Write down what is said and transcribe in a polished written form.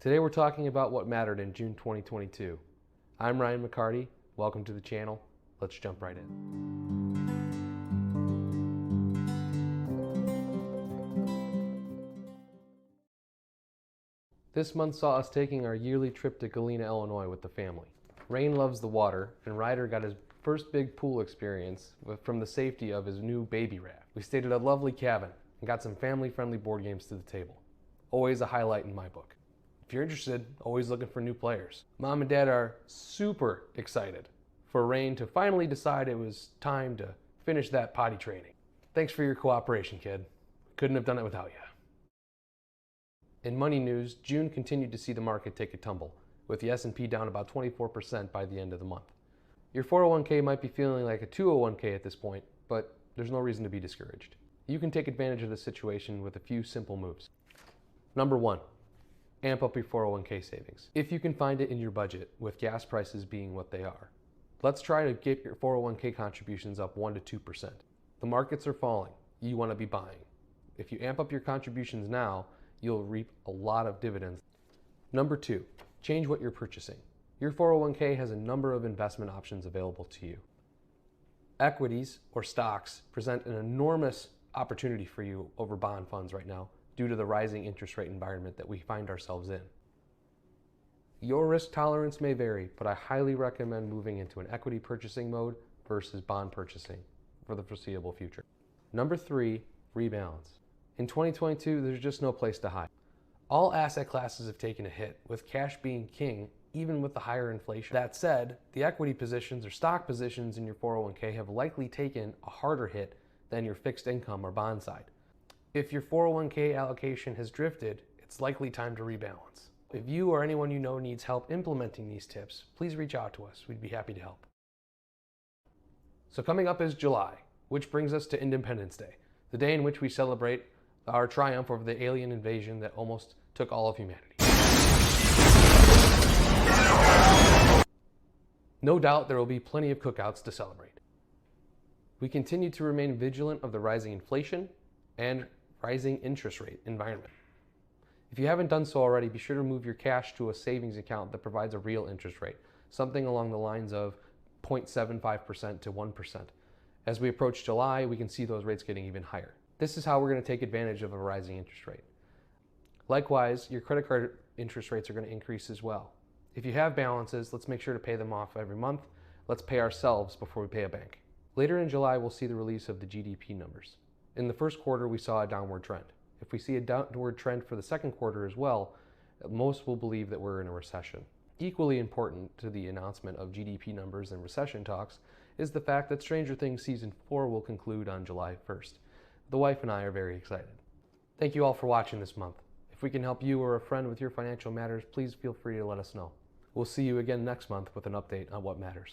Today we're talking about what mattered in June 2022. I'm Ryan McCarty. Welcome to the channel. Let's jump right in. This month saw us taking our yearly trip to Galena, Illinois with the family. Rain loves the water, and Ryder got his first big pool experience from the safety of his new baby raft. We stayed at a lovely cabin and got some family-friendly board games to the table. Always a highlight in my book. If you're interested, always looking for new players. Mom and Dad are super excited for Rain to finally decide it was time to finish that potty training. Thanks for your cooperation, kid. Couldn't have done it without you. In money news, June continued to see the market take a tumble, with the S&P down about 24% by the end of the month. Your 401k might be feeling like a 201k at this point, but there's no reason to be discouraged. You can take advantage of the situation with a few simple moves. Number 1. Amp up your 401k savings. If you can find it in your budget, with gas prices being what they are. Let's try to get your 401k contributions up 1 to 2%. The markets are falling. You want to be buying. If you amp up your contributions now, you'll reap a lot of dividends. Number 2, change what you're purchasing. Your 401k has a number of investment options available to you. Equities, or stocks, present an enormous opportunity for you over bond funds right now, due to the rising interest rate environment that we find ourselves in. Your risk tolerance may vary, but I highly recommend moving into an equity purchasing mode versus bond purchasing for the foreseeable future. Number 3, rebalance. In 2022, there's just no place to hide. All asset classes have taken a hit, with cash being king, even with the higher inflation. That said, the equity positions or stock positions in your 401k have likely taken a harder hit than your fixed income or bond side. If your 401k allocation has drifted, it's likely time to rebalance. If you or anyone you know needs help implementing these tips, please reach out to us. We'd be happy to help. So coming up is July, which brings us to Independence Day, the day in which we celebrate our triumph over the alien invasion that almost took all of humanity. No doubt there will be plenty of cookouts to celebrate. We continue to remain vigilant of the rising inflation and rising interest rate environment. If you haven't done so already, be sure to move your cash to a savings account that provides a real interest rate, something along the lines of 0.75% to 1%. As we approach July, we can see those rates getting even higher. This is how we're going to take advantage of a rising interest rate. Likewise, your credit card interest rates are going to increase as well. If you have balances, let's make sure to pay them off every month. Let's pay ourselves before we pay a bank. Later in July, we'll see the release of the GDP numbers. In the first quarter, we saw a downward trend. If we see a downward trend for the second quarter as well, most will believe that we're in a recession. Equally important to the announcement of GDP numbers and recession talks is the fact that Stranger Things Season 4 will conclude on July 1st. The wife and I are very excited. Thank you all for watching this month. If we can help you or a friend with your financial matters, please feel free to let us know. We'll see you again next month with an update on what matters.